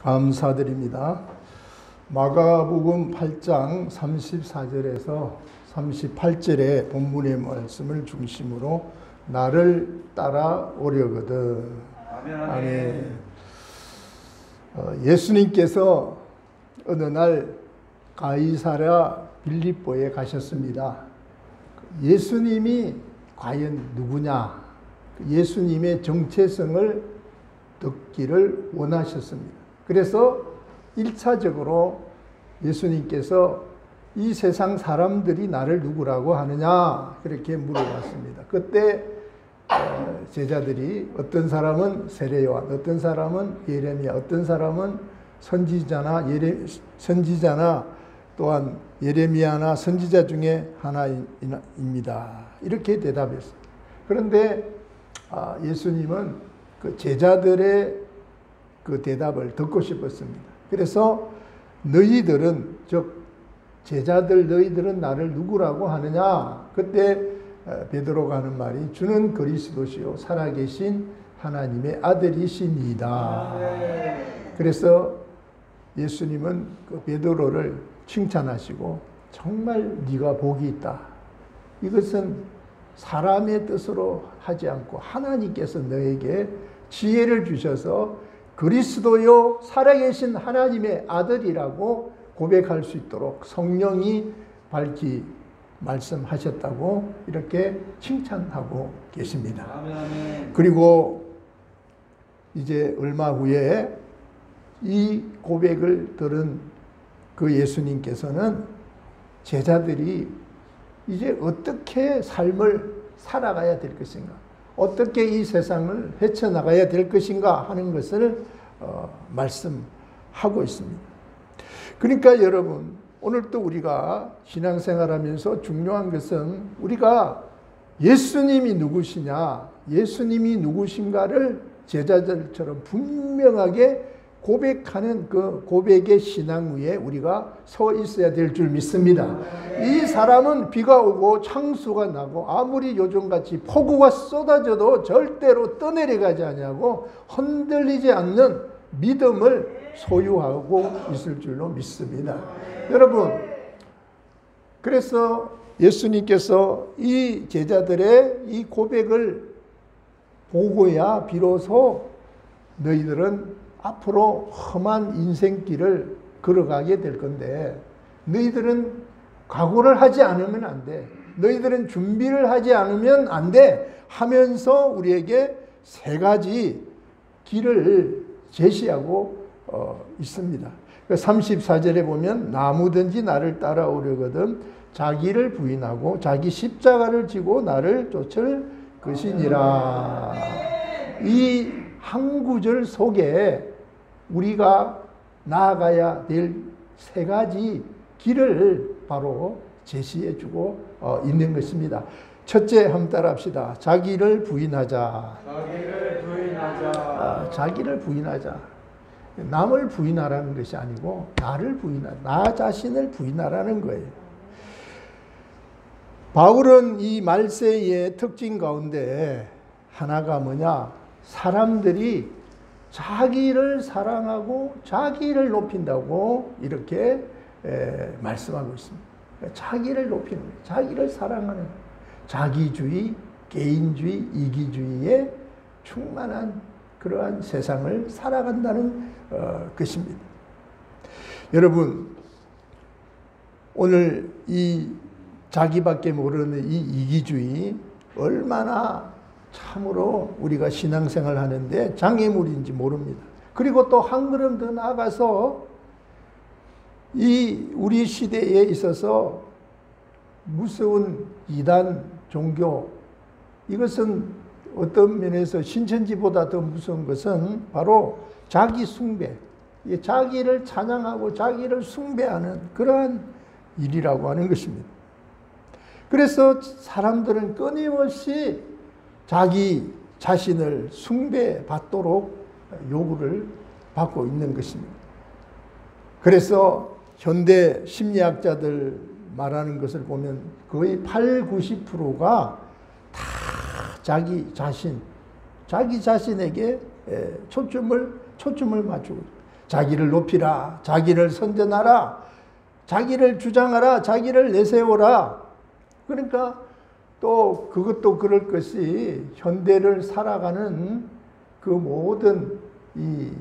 감사드립니다. 마가복음 8장 34절에서 38절의 본문의 말씀을 중심으로 나를 따라오려거든. 아멘. 예수님께서 어느 날 가이사랴 빌립보에 가셨습니다. 예수님이 과연 누구냐? 예수님의 정체성을 듣기를 원하셨습니다. 그래서 1차적으로 예수님께서 이 세상 사람들이 나를 누구라고 하느냐 그렇게 물어봤습니다. 그때 제자들이 어떤 사람은 세례요한, 어떤 사람은 예레미야, 어떤 사람은 선지자나 또한 예레미야나 선지자 중에 하나입니다. 이렇게 대답했습니다. 그런데 예수님은 그 제자들의 그 대답을 듣고 싶었습니다. 그래서 너희들은, 즉 제자들 너희들은 나를 누구라고 하느냐? 그때 베드로가 하는 말이 주는 그리스도시요 살아계신 하나님의 아들이십니다. 그래서 예수님은 그 베드로를 칭찬하시고 정말 네가 복이 있다. 이것은 사람의 뜻으로 하지 않고 하나님께서 너에게 지혜를 주셔서 그리스도요 살아계신 하나님의 아들이라고 고백할 수 있도록 성령이 밝히 말씀하셨다고 이렇게 칭찬하고 계십니다. 아멘. 그리고 이제 얼마 후에 이 고백을 들은 그 예수님께서는 제자들이 이제 어떻게 삶을 살아가야 될 것인가, 어떻게 이 세상을 헤쳐나가야 될 것인가 하는 것을 말씀하고 있습니다. 그러니까 여러분, 오늘 또 우리가 신앙생활하면서 중요한 것은 우리가 예수님이 누구시냐, 예수님이 누구신가를 제자들처럼 분명하게 고백하는 그 고백의 신앙 위에 우리가 서 있어야 될 줄 믿습니다. 이 사람은 비가 오고 창수가 나고 아무리 요즘같이 폭우가 쏟아져도 절대로 떠내려가지 않냐고 흔들리지 않는 믿음을 소유하고 있을 줄로 믿습니다. 여러분, 그래서 예수님께서 이 제자들의 이 고백을 보고야 비로소 너희들은 앞으로 험한 인생길을 걸어가게 될 건데 너희들은 각오를 하지 않으면 안 돼. 너희들은 준비를 하지 않으면 안 돼 하면서 우리에게 세 가지 길을 제시하고 있습니다. 34절에 보면 나무든지 나를 따라오려거든 자기를 부인하고 자기 십자가를 지고 나를 쫓을 것이니라. 이 한 구절 속에 우리가 나아가야 될 세 가지 길을 바로 제시해 주고 있는 것입니다. 첫째, 한번 따라합시다. 자기를 부인하자. 자기를 부인하자. 자기를 부인하자. 남을 부인하라는 것이 아니고 나를 부인하자. 나 자신을 부인하라는 거예요. 바울은 이 말세의 특징 가운데 하나가 뭐냐? 사람들이 자기를 사랑하고 자기를 높인다고 이렇게 말씀하고 있습니다. 자기를 높이는 거예요. 자기를 사랑하는 거예요. 자기주의, 개인주의, 이기주의에 충만한 그러한 세상을 살아간다는 것입니다. 여러분, 오늘 이 자기밖에 모르는 이 이기주의 얼마나 참으로 우리가 신앙생활 하는데 장애물인지 모릅니다. 그리고 또 한 걸음 더 나아가서 이 우리 시대에 있어서 무서운 이단 종교, 이것은 어떤 면에서 신천지보다 더 무서운 것은 바로 자기 숭배, 자기를 찬양하고 자기를 숭배하는 그러한 일이라고 하는 것입니다. 그래서 사람들은 끊임없이 자기 자신을 숭배받도록 요구를 받고 있는 것입니다. 그래서 현대 심리학자들 말하는 것을 보면 거의 80~90%가 다 자기 자신에게 초점을 맞추고 자기를 높이라, 자기를 선전하라, 자기를 주장하라, 자기를 내세워라. 그러니까 또 그것도 그럴 것이 현대를 살아가는 그 모든 이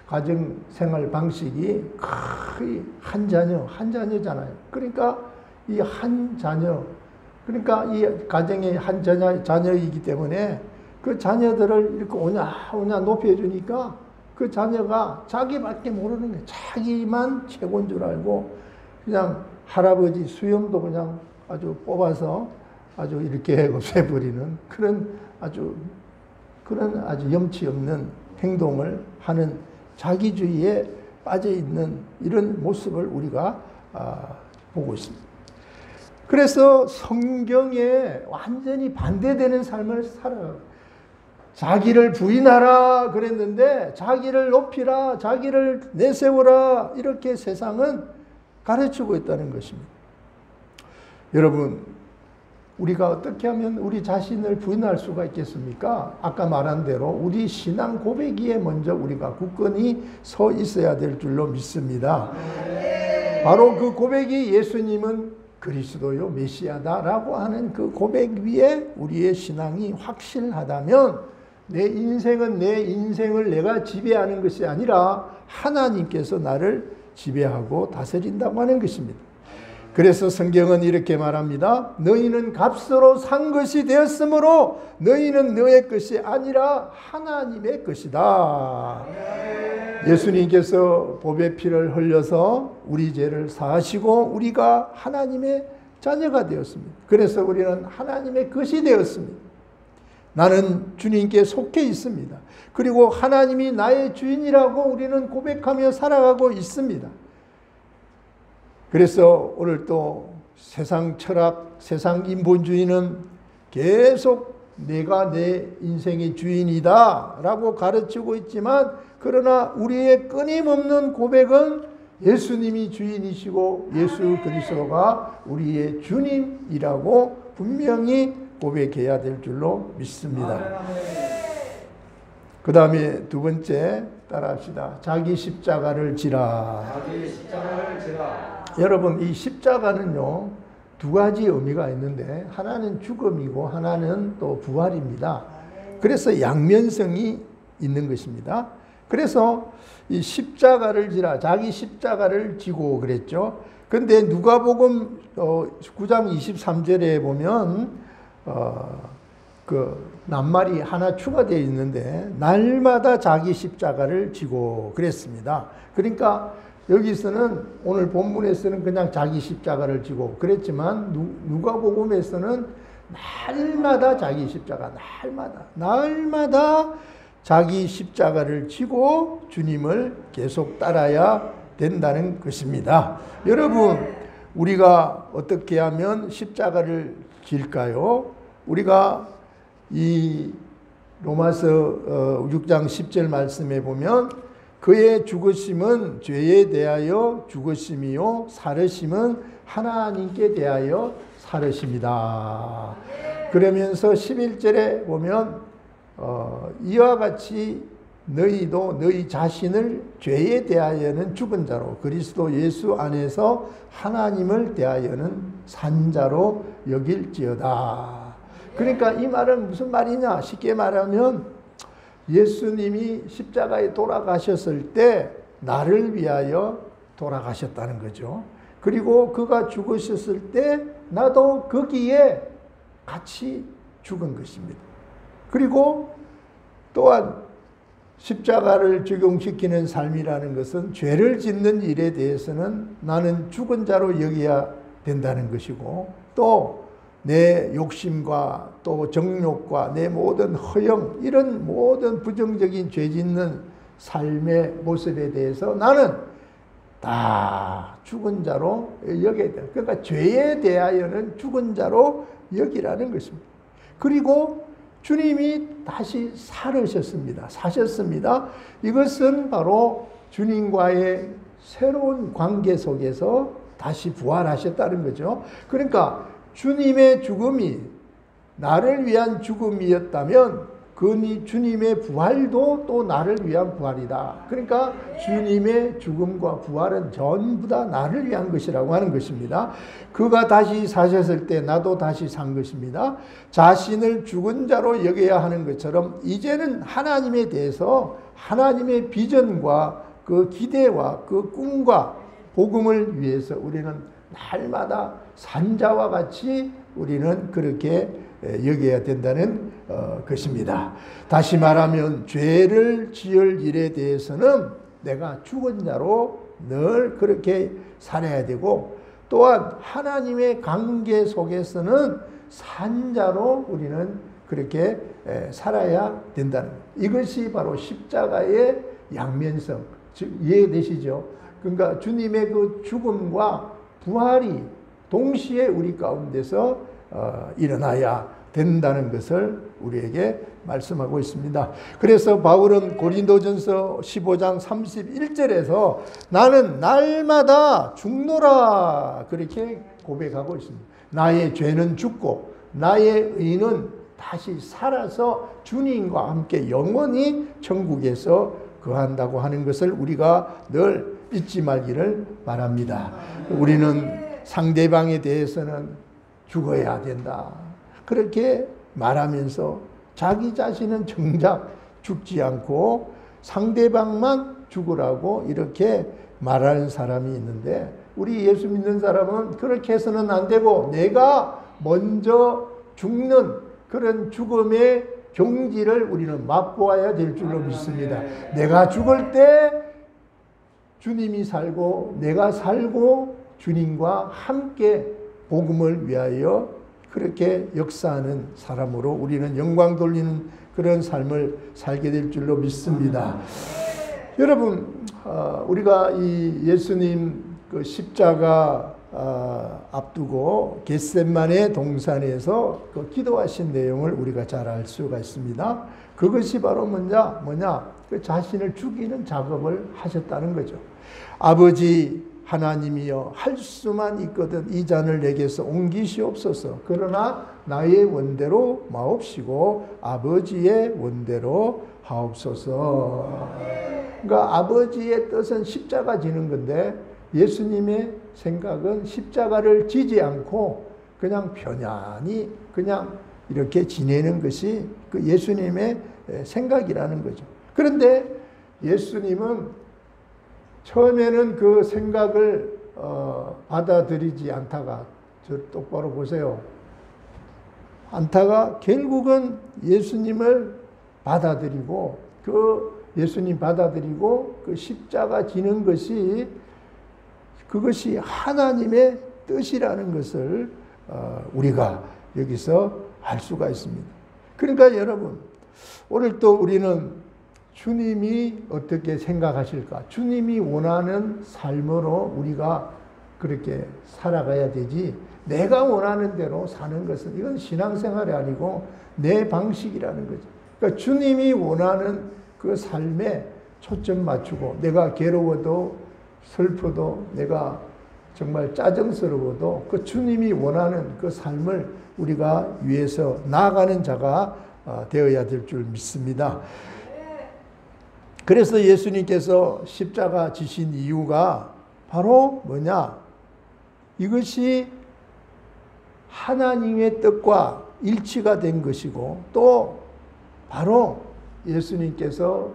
가정생활 방식이 거의 한 자녀잖아요. 그러니까 이 한 자녀, 그러니까 이 가정의 한 자녀이기 때문에 그 자녀들을 이렇게 오냐 높여주니까 그 자녀가 자기밖에 모르는 거예요. 자기만 최고인 줄 알고 그냥 할아버지 수염도 그냥 아주 뽑아서 아주 이렇게 없애버리는 그런 아주 염치 없는 행동을 하는 자기주의에 빠져 있는 이런 모습을 우리가 보고 있습니다. 그래서 성경에 완전히 반대되는 삶을 살아요. 자기를 부인하라 그랬는데 자기를 높이라, 자기를 내세우라 이렇게 세상은 가르치고 있다는 것입니다. 여러분, 우리가 어떻게 하면 우리 자신을 부인할 수가 있겠습니까? 아까 말한 대로 우리 신앙 고백기에 먼저 우리가 굳건히 서 있어야 될 줄로 믿습니다. 바로 그 고백이 예수님은 그리스도요 메시아다라고 하는 그 고백 위에 우리의 신앙이 확실하다면 내 인생은 내 인생을 내가 지배하는 것이 아니라 하나님께서 나를 지배하고 다스린다고 하는 것입니다. 그래서 성경은 이렇게 말합니다. 너희는 값으로 산 것이 되었으므로 너희는 너의 것이 아니라 하나님의 것이다. 예수님께서 보배 피를 흘려서 우리 죄를 사하시고 우리가 하나님의 자녀가 되었습니다. 그래서 우리는 하나님의 것이 되었습니다. 나는 주님께 속해 있습니다. 그리고 하나님이 나의 주인이라고 우리는 고백하며 살아가고 있습니다. 그래서 오늘 또 세상 철학, 세상 인본주의는 계속 내가 내 인생의 주인이다 라고 가르치고 있지만 그러나 우리의 끊임없는 고백은 예수님이 주인이시고 예수 그리스도가 우리의 주님이라고 분명히 고백해야 될 줄로 믿습니다. 그 다음에 두 번째 따라합시다. 자기 십자가를 지라. 자기 십자가를 지라. 여러분, 이 십자가는요 두 가지 의미가 있는데 하나는 죽음이고 하나는 또 부활입니다. 그래서 양면성이 있는 것입니다. 그래서 이 십자가를 지라, 자기 십자가를 지고 그랬죠. 근데 누가복음 9장 23절에 보면 그 낱말이 하나 추가되어 있는데 날마다 자기 십자가를 지고 그랬습니다. 그러니까 여기서는 오늘 본문에서는 그냥 자기 십자가를 지고 그랬지만 누가복음에서는 날마다 자기 십자가, 날마다 자기 십자가를 지고 주님을 계속 따라야 된다는 것입니다. 여러분, 우리가 어떻게 하면 십자가를 질까요? 우리가 이 로마서 6장 10절 말씀에 보면 그의 죽으심은 죄에 대하여 죽으심이요 살으심은 하나님께 대하여 살으심이다. 그러면서 11절에 보면 이와 같이 너희도 너희 자신을 죄에 대하여는 죽은 자로 그리스도 예수 안에서 하나님을 대하여는 산 자로 여길지어다. 그러니까 이 말은 무슨 말이냐? 쉽게 말하면 예수님이 십자가에 돌아가셨을 때 나를 위하여 돌아가셨다는 거죠. 그리고 그가 죽으셨을 때 나도 거기에 같이 죽은 것입니다. 그리고 또한 십자가를 적용시키는 삶이라는 것은 죄를 짓는 일에 대해서는 나는 죽은 자로 여겨야 된다는 것이고 또 내 욕심과 또 정욕과 내 모든 허영 이런 모든 부정적인 죄 짓는 삶의 모습에 대해서 나는 다 죽은 자로 여겨야 돼. 그러니까 죄에 대하여는 죽은 자로 여기라는 것입니다. 그리고 주님이 다시 사셨습니다. 이것은 바로 주님과의 새로운 관계 속에서 다시 부활하셨다는 거죠. 그러니까 주님의 죽음이 나를 위한 죽음이었다면 주님의 부활도 또 나를 위한 부활이다. 그러니까 주님의 죽음과 부활은 전부 다 나를 위한 것이라고 하는 것입니다. 그가 다시 사셨을 때 나도 다시 산 것입니다. 자신을 죽은 자로 여겨야 하는 것처럼 이제는 하나님에 대해서 하나님의 비전과 그 기대와 그 꿈과 복음을 위해서 우리는 날마다 산자와 같이 우리는 그렇게 여겨야 된다는 것입니다. 다시 말하면 죄를 지을 일에 대해서는 내가 죽은 자로 늘 그렇게 살아야 되고, 또한 하나님의 관계 속에서는 산자로 우리는 그렇게 살아야 된다는 것. 이것이 바로 십자가의 양면성. 즉 이해되시죠? 그러니까 주님의 그 죽음과 부활이 동시에 우리 가운데서 일어나야 된다는 것을 우리에게 말씀하고 있습니다. 그래서 바울은 고린도전서 15장 31절에서 나는 날마다 죽노라 그렇게 고백하고 있습니다. 나의 죄는 죽고 나의 의는 다시 살아서 주님과 함께 영원히 천국에서 거한다고 하는 것을 우리가 늘 잊지 말기를 바랍니다. 우리는 상대방에 대해서는 죽어야 된다 그렇게 말하면서 자기 자신은 정작 죽지 않고 상대방만 죽으라고 이렇게 말하는 사람이 있는데, 우리 예수 믿는 사람은 그렇게 해서는 안 되고 내가 먼저 죽는 그런 죽음의 경지를 우리는 맛보아야 될 줄로 믿습니다. 내가 죽을 때 주님이 살고 내가 살고 주님과 함께 복음을 위하여 그렇게 역사하는 사람으로 우리는 영광 돌리는 그런 삶을 살게 될 줄로 믿습니다. 여러분, 우리가 이 예수님 그 십자가 앞두고 겟세마네 동산에서 그 기도하신 내용을 우리가 잘 알 수가 있습니다. 그것이 바로 뭐냐? 그 자신을 죽이는 작업을 하셨다는 거죠. 아버지 하나님이여, 할 수만 있거든 이 잔을 내게서 옮기시옵소서. 그러나 나의 원대로 마옵시고 아버지의 원대로 하옵소서. 그러니까 아버지의 뜻은 십자가 지는 건데 예수님의 생각은 십자가를 지지 않고 그냥 편안히 그냥 이렇게 지내는 것이 그 예수님의 생각이라는 거죠. 그런데 예수님은 처음에는 그 생각을 받아들이지 않다가, 저 똑바로 보세요. 않다가 결국은 예수님을 받아들이고 예수님 받아들이고 그 십자가 지는 것이 그것이 하나님의 뜻이라는 것을 우리가 여기서 알 수가 있습니다. 그러니까 여러분, 오늘 또 우리는 주님이 어떻게 생각하실까? 주님이 원하는 삶으로 우리가 그렇게 살아가야 되지, 내가 원하는 대로 사는 것은 이건 신앙생활이 아니고 내 방식이라는 거죠. 그러니까 주님이 원하는 그 삶에 초점 맞추고, 내가 괴로워도 슬퍼도 내가 정말 짜증스러워도 그 주님이 원하는 그 삶을 우리가 위해서 나아가는 자가 되어야 될 줄 믿습니다. 그래서 예수님께서 십자가 지신 이유가 바로 뭐냐? 이것이 하나님의 뜻과 일치가 된 것이고, 또 바로 예수님께서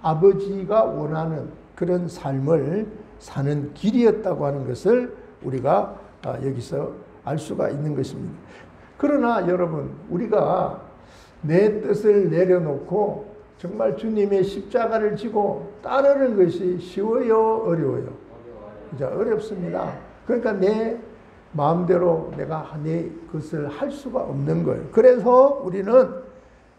아버지가 원하는 그런 삶을 사는 길이었다고 하는 것을 우리가 여기서 알 수가 있는 것입니다. 그러나 여러분, 우리가 내 뜻을 내려놓고 정말 주님의 십자가를 지고 따르는 것이 쉬워요, 어려워요? 이제 어렵습니다. 그러니까 내 마음대로 내가 내 것을 할 수가 없는 거예요. 그래서 우리는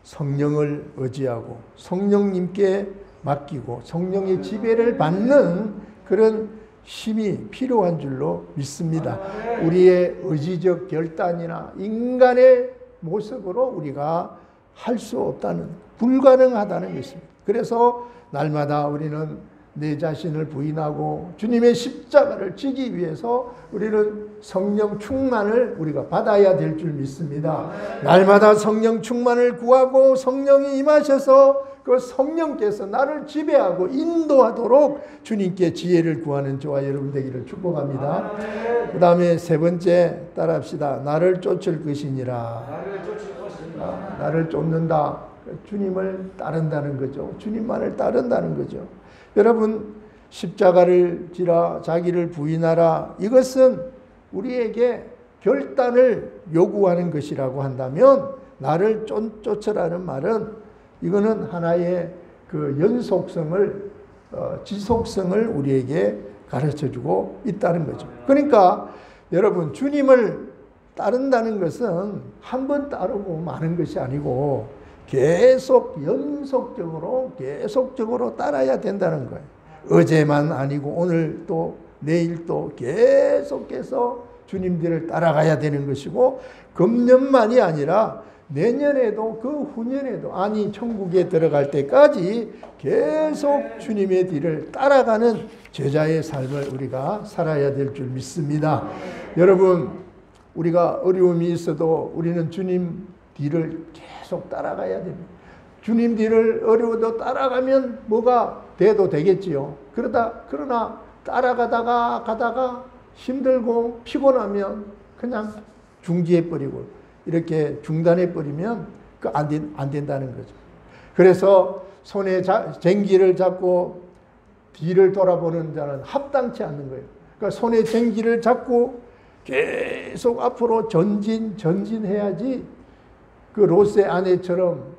성령을 의지하고 성령님께 맡기고 성령의 지배를 받는 그런 힘이 필요한 줄로 믿습니다. 우리의 의지적 결단이나 인간의 모습으로 우리가 할 수 없다는, 불가능하다는 것입니다. 그래서 날마다 우리는 내 자신을 부인하고 주님의 십자가를 지기 위해서 우리는 성령 충만을 우리가 받아야 될 줄 믿습니다. 날마다 성령 충만을 구하고 성령이 임하셔서 그 성령께서 나를 지배하고 인도하도록 주님께 지혜를 구하는 저와 여러분 되기를 축복합니다. 그 다음에 세 번째 따라합시다. 나를 쫓을 것이니라. 나를 쫓는다. 주님을 따른다는 거죠. 주님만을 따른다는 거죠. 여러분, 십자가를 지라 자기를 부인하라. 이것은 우리에게 결단을 요구하는 것이라고 한다면 나를 쫓으라는 말은 이거는 하나의 그 연속성을 지속성을 우리에게 가르쳐주고 있다는 거죠. 그러니까 여러분, 주님을 따른다는 것은 한 번 따르고 마는 것이 아니고 계속 계속적으로 따라야 된다는 거예요. 어제만 아니고 오늘 또 내일 또 계속해서 주님들을 따라가야 되는 것이고, 금년만이 아니라 내년에도 그 후년에도, 아니 천국에 들어갈 때까지 계속 주님의 뒤를 따라가는 제자의 삶을 우리가 살아야 될 줄 믿습니다. 여러분, 우리가 어려움이 있어도 우리는 주님 뒤를 계속 따라가야 됩니다. 주님 뒤를 어려워도 따라가면 뭐가 돼도 되겠지요. 그러나 따라가다가 힘들고 피곤하면 그냥 중지해버리고 이렇게 중단해버리면 안 된다는 거죠. 그래서 손에 쟁기를 잡고 뒤를 돌아보는 자는 합당치 않는 거예요. 그러니까 손에 쟁기를 잡고 계속 앞으로 전진해야지, 그 롯의 아내처럼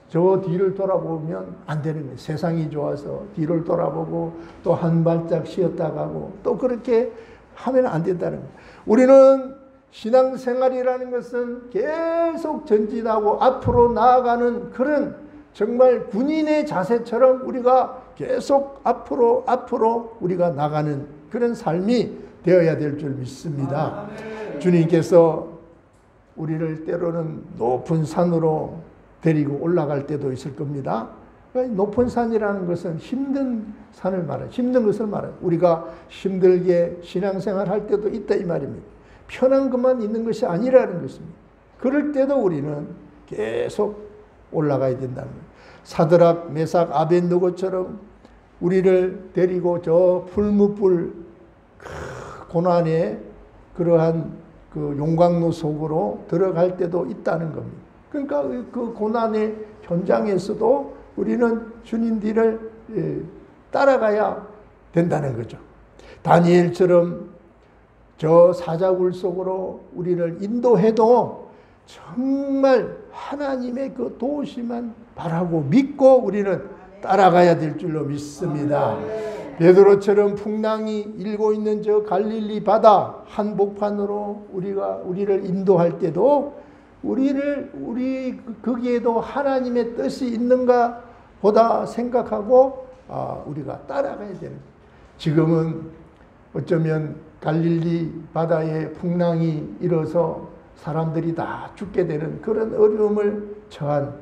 저 뒤를 돌아보면 안 되는 거예요. 세상이 좋아서 뒤를 돌아보고 또 한 발짝 쉬었다 가고 또 그렇게 하면 안 된다는 거예요. 우리는 신앙생활이라는 것은 계속 전진하고 앞으로 나아가는 그런 정말 군인의 자세처럼 우리가 계속 앞으로 우리가 나가는 그런 삶이 되어야 될 줄 믿습니다. 주님께서 우리를 때로는 높은 산으로 데리고 올라갈 때도 있을 겁니다. 높은 산이라는 것은 힘든 산을 말해요. 힘든 것을 말해요. 우리가 힘들게 신앙생활 할 때도 있다 이 말입니다. 편한 것만 있는 것이 아니라는 것입니다. 그럴 때도 우리는 계속 올라가야 된다는 거예요. 사드락, 메삭, 아벳느고처럼 우리를 데리고 저 풀무불 고난의 그러한 그 용광로 속으로 들어갈 때도 있다는 겁니다. 그러니까 그 고난의 현장에서도 우리는 주님 뒤를 따라가야 된다는 거죠. 다니엘처럼 저 사자굴 속으로 우리를 인도해도 정말 하나님의 그 도우심만 바라고 믿고 우리는 따라가야 될 줄로 믿습니다. 베드로처럼 풍랑이 일고 있는 저 갈릴리 바다 한복판으로 우리를 인도할 때도 우리 거기에도 하나님의 뜻이 있는가 보다 생각하고 우리가 따라가야 되는 거예요. 지금은 어쩌면 갈릴리 바다에 풍랑이 일어서 사람들이 다 죽게 되는 그런 어려움을 처한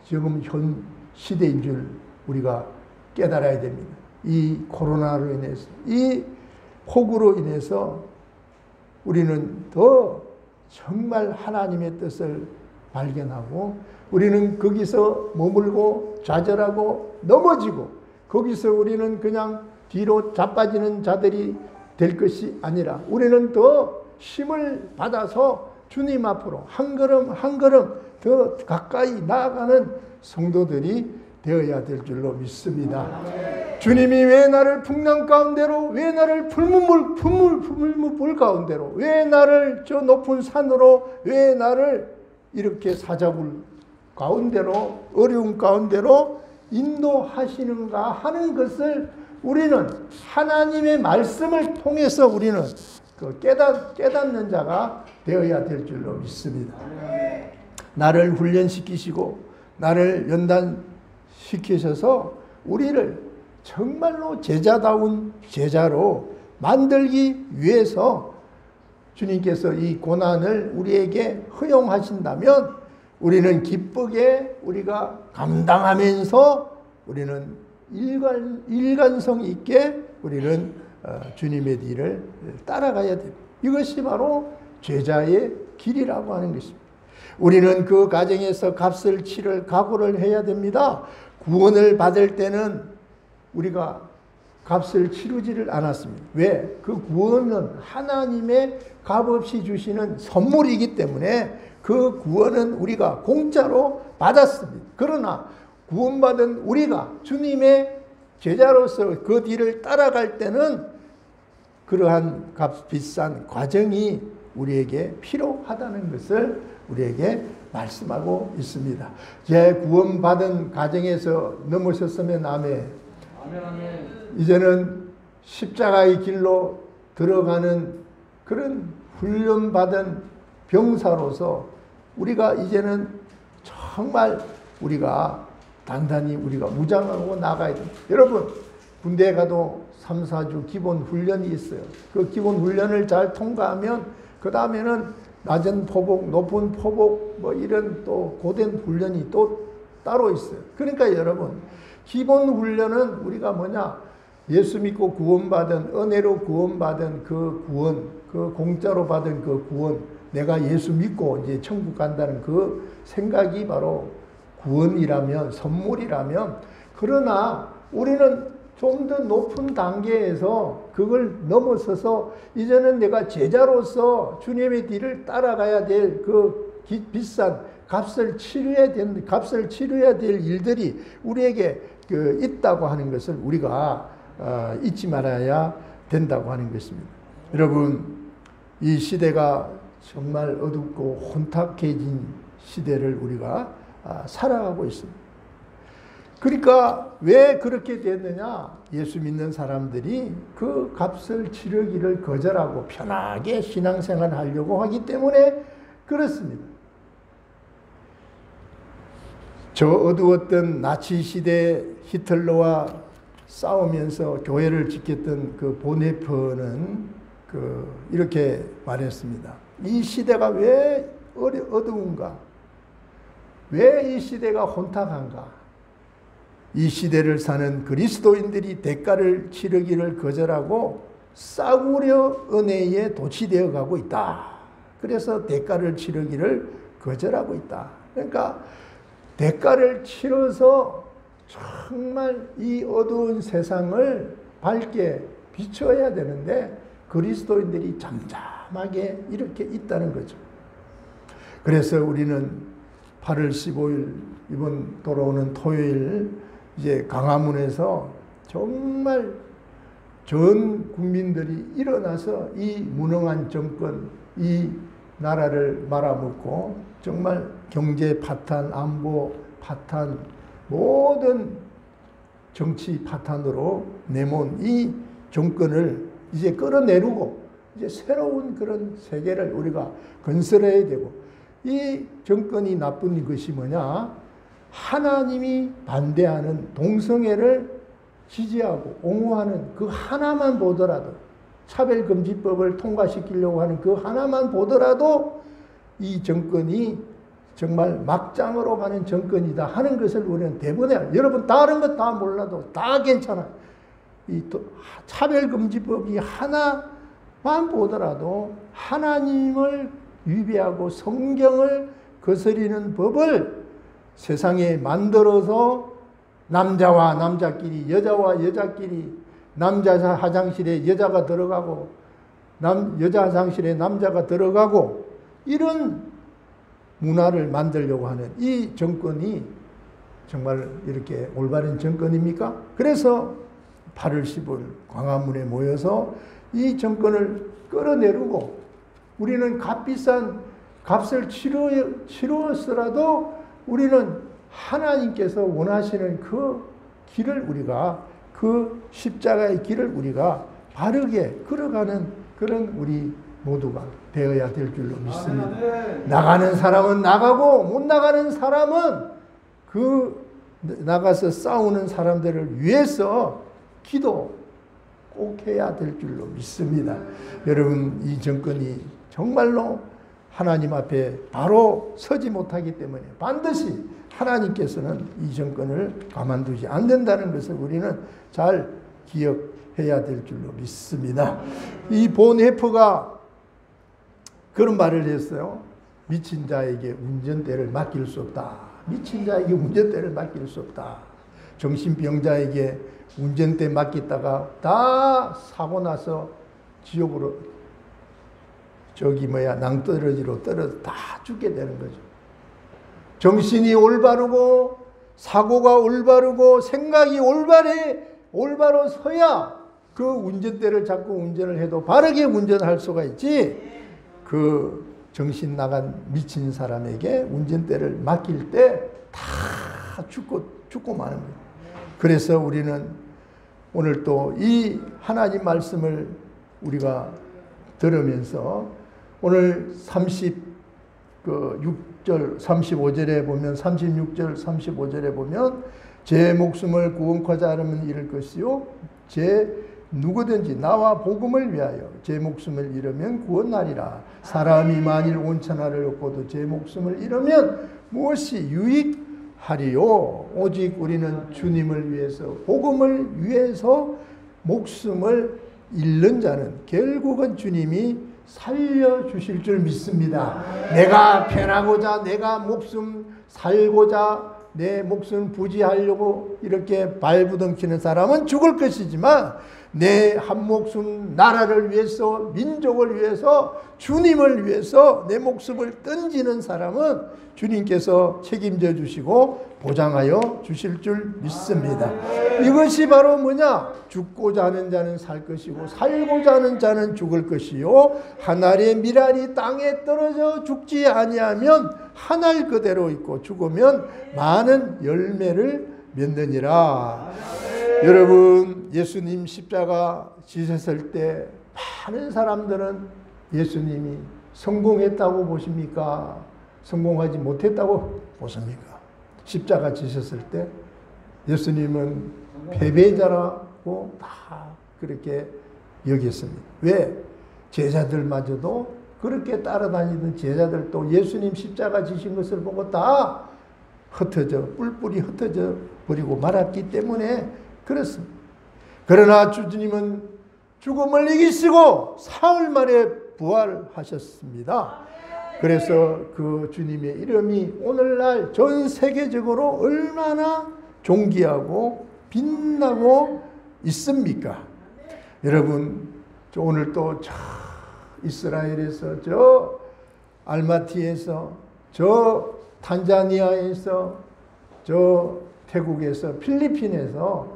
지금 현 시대인 줄 우리가 깨달아야 됩니다. 이 코로나로 인해서, 이 폭우로 인해서 우리는 더 정말 하나님의 뜻을 발견하고 우리는 거기서 머물고 좌절하고 넘어지고 거기서 우리는 그냥 뒤로 자빠지는 자들이 될 것이 아니라 우리는 더 힘을 받아서 주님 앞으로 한 걸음 한 걸음 더 가까이 나아가는 성도들이 되어야 될 줄로 믿습니다. 주님이 왜 나를 풍랑 가운데로, 왜 나를 풀무불 가운데로, 왜 나를 저 높은 산으로, 왜 나를 이렇게 사자굴 가운데로, 어려운 가운데로 인도하시는가 하는 것을 우리는 하나님의 말씀을 통해서 우리는 그 깨닫는 자가 되어야 될 줄로 믿습니다. 나를 훈련시키시고 나를 연단시키셔서 우리를 정말로 제자다운 제자로 만들기 위해서 주님께서 이 고난을 우리에게 허용하신다면 우리는 기쁘게 우리가 감당하면서 우리는 일관성 있게 우리는 주님의 뒤를 따라가야 됩니다. 이것이 바로 제자의 길이라고 하는 것입니다. 우리는 그 과정에서 값을 치를 각오를 해야 됩니다. 구원을 받을 때는 우리가 값을 치르지를 않았습니다. 왜? 그 구원은 하나님의 값없이 주시는 선물이기 때문에 그 구원은 우리가 공짜로 받았습니다. 그러나 구원받은 우리가 주님의 제자로서 그 뒤를 따라갈 때는 그러한 값 비싼 과정이 우리에게 필요하다는 것을 우리에게 말씀하고 있습니다. 제 구원받은 과정에서 넘어섰으면 아멘. 아멘. 이제는 십자가의 길로 들어가는 그런 훈련받은 병사로서 우리가 이제는 정말 우리가 단단히 우리가 무장하고 나가야 됩니다. 여러분, 군대에 가도 3, 4주 기본 훈련이 있어요. 그 기본 훈련을 잘 통과하면 그 다음에는 낮은 포복, 높은 포복 뭐 이런 또 고된 훈련이 또 따로 있어요. 그러니까 여러분, 기본 훈련은 우리가 뭐냐? 예수 믿고 구원받은, 은혜로 구원받은 그 구원, 그 공짜로 받은 그 구원, 내가 예수 믿고 이제 천국 간다는 그 생각이 바로 구원이라면, 선물이라면, 그러나 우리는 좀 더 높은 단계에서 그걸 넘어서서 이제는 내가 제자로서 주님의 뒤를 따라가야 될 그 비싼 값을 치러야 될 일들이 우리에게 있다고 하는 것을 우리가 잊지 말아야 된다고 하는 것입니다. 여러분, 이 시대가 정말 어둡고 혼탁해진 시대를 우리가 살아가고 있습니다. 그러니까 왜 그렇게 됐느냐? 예수 믿는 사람들이 그 값을 치르기를 거절하고 편하게 신앙생활 하려고 하기 때문에 그렇습니다. 저 어두웠던 나치 시대 히틀러와 싸우면서 교회를 지켰던 그 보네퍼는 이렇게 말했습니다. 이 시대가 왜 어두운가? 왜 이 시대가 혼탁한가? 이 시대를 사는 그리스도인들이 대가를 치르기를 거절하고 싸구려 은혜에 도취되어 가고 있다. 그래서 대가를 치르기를 거절하고 있다. 그러니까 대가를 치러서 정말 이 어두운 세상을 밝게 비춰야 되는데 그리스도인들이 잠잠하게 이렇게 있다는 거죠. 그래서 우리는 8월 15일 이번 돌아오는 토요일 이제 광화문에서 정말 전 국민들이 일어나서 이 무능한 정권, 이 나라를 말아먹고 정말 경제 파탄, 안보 파탄, 모든 정치 파탄으로 내몬 이 정권을 이제 끌어내리고 이제 새로운 그런 세계를 우리가 건설해야 되고, 이 정권이 나쁜 것이 뭐냐? 하나님이 반대하는 동성애를 지지하고 옹호하는 그 하나만 보더라도, 차별금지법을 통과시키려고 하는 그 하나만 보더라도 이 정권이 정말 막장으로 가는 정권이다 하는 것을 우리는 대번에, 여러분 다른 것 다 몰라도 다 괜찮아. 이 차별금지법이 하나만 보더라도 하나님을 위배하고 성경을 거스리는 법을 세상에 만들어서 남자와 남자끼리, 여자와 여자끼리, 남자 화장실에 여자가 들어가고 여자 화장실에 남자가 들어가고 이런 문화를 만들려고 하는 이 정권이 정말 이렇게 올바른 정권입니까? 그래서 8월 15일 광화문에 모여서 이 정권을 끌어내리고 우리는 값비싼 값을 치루었더라도 우리는 하나님께서 원하시는 그 길을 우리가, 그 십자가의 길을 우리가 바르게 걸어가는 그런 우리 모두가 되어야 될 줄로 믿습니다. 나가는 사람은 나가고 못 나가는 사람은 그 나가서 싸우는 사람들을 위해서 기도 꼭 해야 될 줄로 믿습니다. 여러분, 이 정권이 정말로 하나님 앞에 바로 서지 못하기 때문에 반드시 하나님께서는 이 정권을 가만두지 않는다는 것을 우리는 잘 기억해야 될 줄로 믿습니다. 이 본헤퍼가 그런 말을 했어요. 미친 자에게 운전대를 맡길 수 없다. 미친 자에게 운전대를 맡길 수 없다. 정신병자에게 운전대 맡겼다가 다 사고 나서 지옥으로 낭떠러지로 떨어져 다 죽게 되는 거죠. 정신이 올바르고 사고가 올바르고 생각이 올바로 서야 그 운전대를 잡고 운전을 해도 바르게 운전할 수가 있지. 그 정신 나간 미친 사람에게 운전대를 맡길 때 다 죽고 마는 거예요. 그래서 우리는 오늘 또 이 하나님 말씀을 우리가 들으면서 오늘 36절 35절에 보면 36절 35절에 보면 제 목숨을 구원코자 하면 잃을 것이요 누구든지 나와 복음을 위하여 제 목숨을 잃으면 구원하리라. 사람이 만일 온 천하를 얻고도 제 목숨을 잃으면 무엇이 유익하리요. 오직 우리는 주님을 위해서 복음을 위해서 목숨을 잃는 자는 결국은 주님이 살려주실 줄 믿습니다. 내가 편하고자 내가 목숨 살고자 내 목숨 부지하려고 이렇게 발부둥키는 사람은 죽을 것이지만 내 한 목숨 나라를 위해서 민족을 위해서 주님을 위해서 내 목숨을 던지는 사람은 주님께서 책임져 주시고 보장하여 주실 줄 믿습니다. 이것이 바로 뭐냐? 죽고자 하는 자는 살 것이고 살고자 하는 자는 죽을 것이요 한 알의 밀알이 땅에 떨어져 죽지 아니하면 한 알 그대로 있고 죽으면 많은 열매를 맺느니라. 여러분, 예수님 십자가 지셨을 때 많은 사람들은 예수님이 성공했다고 보십니까? 성공하지 못했다고 보십니까? 십자가 지셨을 때 예수님은 패배자라고 다 그렇게 여겼습니다. 왜? 제자들마저도 그렇게 따라다니던 제자들도 예수님 십자가 지신 것을 보고 다 뿔뿔이 흩어져 버리고 말았기 때문에 그렇습니다. 그러나 주님은 죽음을 이기시고 사흘 만에 부활하셨습니다. 그래서 그 주님의 이름이 오늘날 전 세계적으로 얼마나 존귀하고 빛나고 있습니까? 여러분, 오늘 또 저 이스라엘에서 저 알마티에서 저 탄자니아에서 저 태국에서 필리핀에서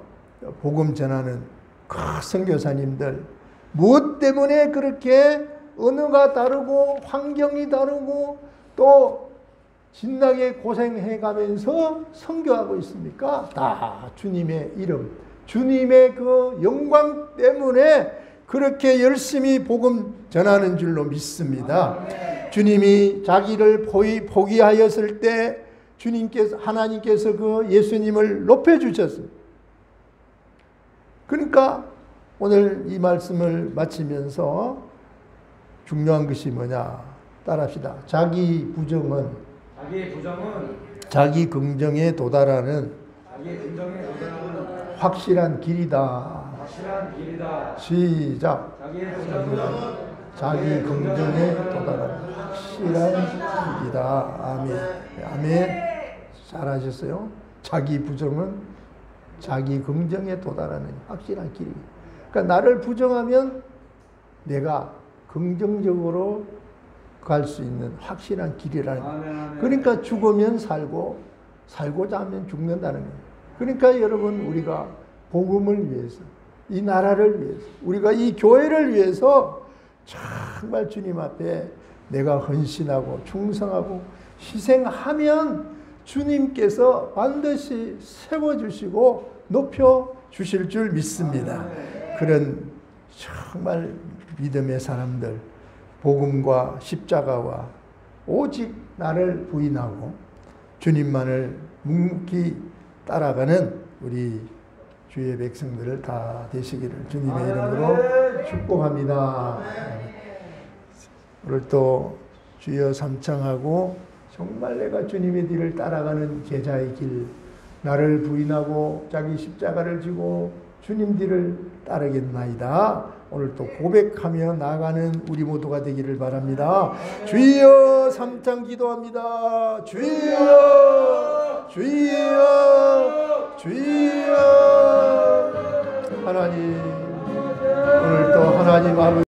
복음 전하는 그 선교사님들 무엇 때문에 그렇게 언어가 다르고 환경이 다르고 또 진나게 고생해 가면서 선교하고 있습니까? 다 주님의 이름, 주님의 그 영광 때문에 그렇게 열심히 복음 전하는 줄로 믿습니다. 주님이 자기를 포기하였을 때 하나님께서 그 예수님을 높여주셨어요. 그러니까 오늘 이 말씀을 마치면서 중요한 것이 뭐냐? 따라합시다. 자기 부정은 자기 긍정에 도달하는 확실한 길이다. 시작. 자기 긍정에 도달하는 확실한 길이다. 아멘. 아멘. 잘하셨어요. 자기 부정은 자기 긍정에 도달하는 확실한 길이. 그러니까 나를 부정하면 내가 긍정적으로 갈 수 있는 확실한 길이라는 거예요. 그러니까 죽으면 살고 살고자 하면 죽는다는 거예요. 그러니까 여러분, 우리가 복음을 위해서, 이 나라를 위해서, 우리가 이 교회를 위해서 정말 주님 앞에 내가 헌신하고 충성하고 희생하면 주님께서 반드시 세워주시고 높여주실 줄 믿습니다. 그런 정말 믿음의 사람들, 복음과 십자가와 오직 나를 부인하고 주님만을 묵묵히 따라가는 우리 주의 백성들을 다 되시기를 주님의 이름으로 축복합니다. 오늘 또 주여 삼창하고 정말 내가 주님의 뒤를 따라가는 제자의 길, 나를 부인하고 자기 십자가를 지고 주님 뒤를 따르겠나이다. 오늘 또 고백하며 나아가는 우리 모두가 되기를 바랍니다. 주여, 3장 기도합니다. 주여, 주여, 주여. 하나님